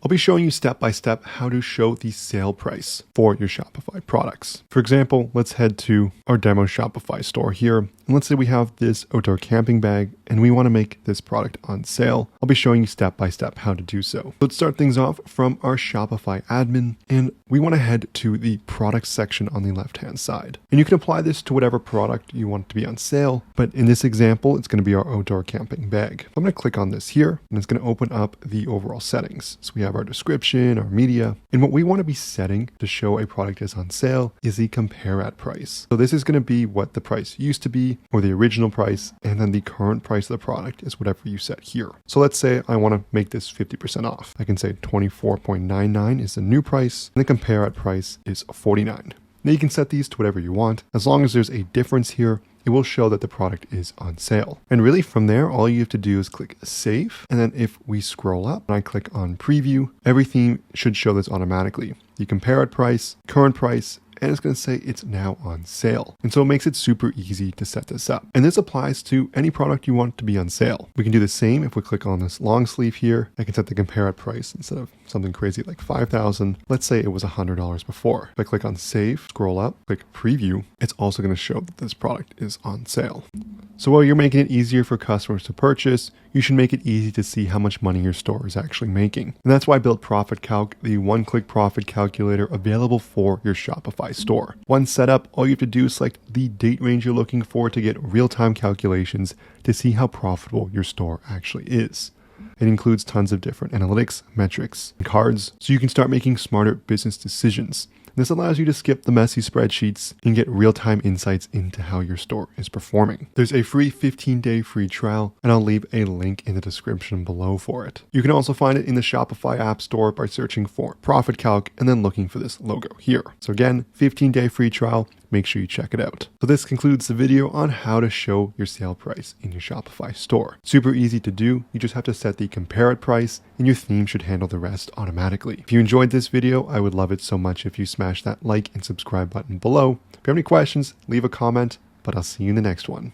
I'll be showing you step by step how to show the sale price for your Shopify products. For example, let's head to our demo Shopify store here. And let's say we have this outdoor camping bag and we want to make this product on sale. I'll be showing you step by step how to do so. Let's start things off from our Shopify admin, and we want to head to the product section on the left-hand side. And you can apply this to whatever product you want to be on sale, but in this example, it's going to be our outdoor camping bag. I'm going to click on this here, and it's going to open up the overall settings. So we have our description, our media, and what we want to be setting to show a product is on sale is the compare at price. So this is going to be what the price used to be, or the original price, and then the current price of the product is whatever you set here. So let's say I want to make this 50% off. I can say 24.99 is the new price, and the compare at price is 49. Now you can set these to whatever you want. As long as there's a difference here, it will show that the product is on sale. And really from there, all you have to do is click save. And then if we scroll up and I click on preview, everything should show this automatically. The compare at price, current price, and it's going to say it's now on sale. And so it makes it super easy to set this up. And this applies to any product you want to be on sale. We can do the same if we click on this long sleeve here. I can set the compare at price instead of something crazy like $5,000. Let's say it was $100 before. If I click on save, scroll up, click preview, it's also going to show that this product is on sale. So while you're making it easier for customers to purchase, you should make it easy to see how much money your store is actually making. And that's why I built Profit Calc, the one-click profit calculator available for your Shopify store. Once set up, all you have to do is select the date range you're looking for to get real-time calculations to see how profitable your store actually is. It includes tons of different analytics, metrics, and cards, so you can start making smarter business decisions. This allows you to skip the messy spreadsheets and get real-time insights into how your store is performing. There's a free 15-day free trial, and I'll leave a link in the description below for it. You can also find it in the Shopify App Store by searching for Profit Calc and then looking for this logo here. So again, 15-day free trial. Make sure you check it out. So this concludes the video on how to show your sale price in your Shopify store. Super easy to do. You just have to set the compare at price and your theme should handle the rest automatically. If you enjoyed this video, I would love it so much if you smash that like and subscribe button below. If you have any questions, leave a comment, but I'll see you in the next one.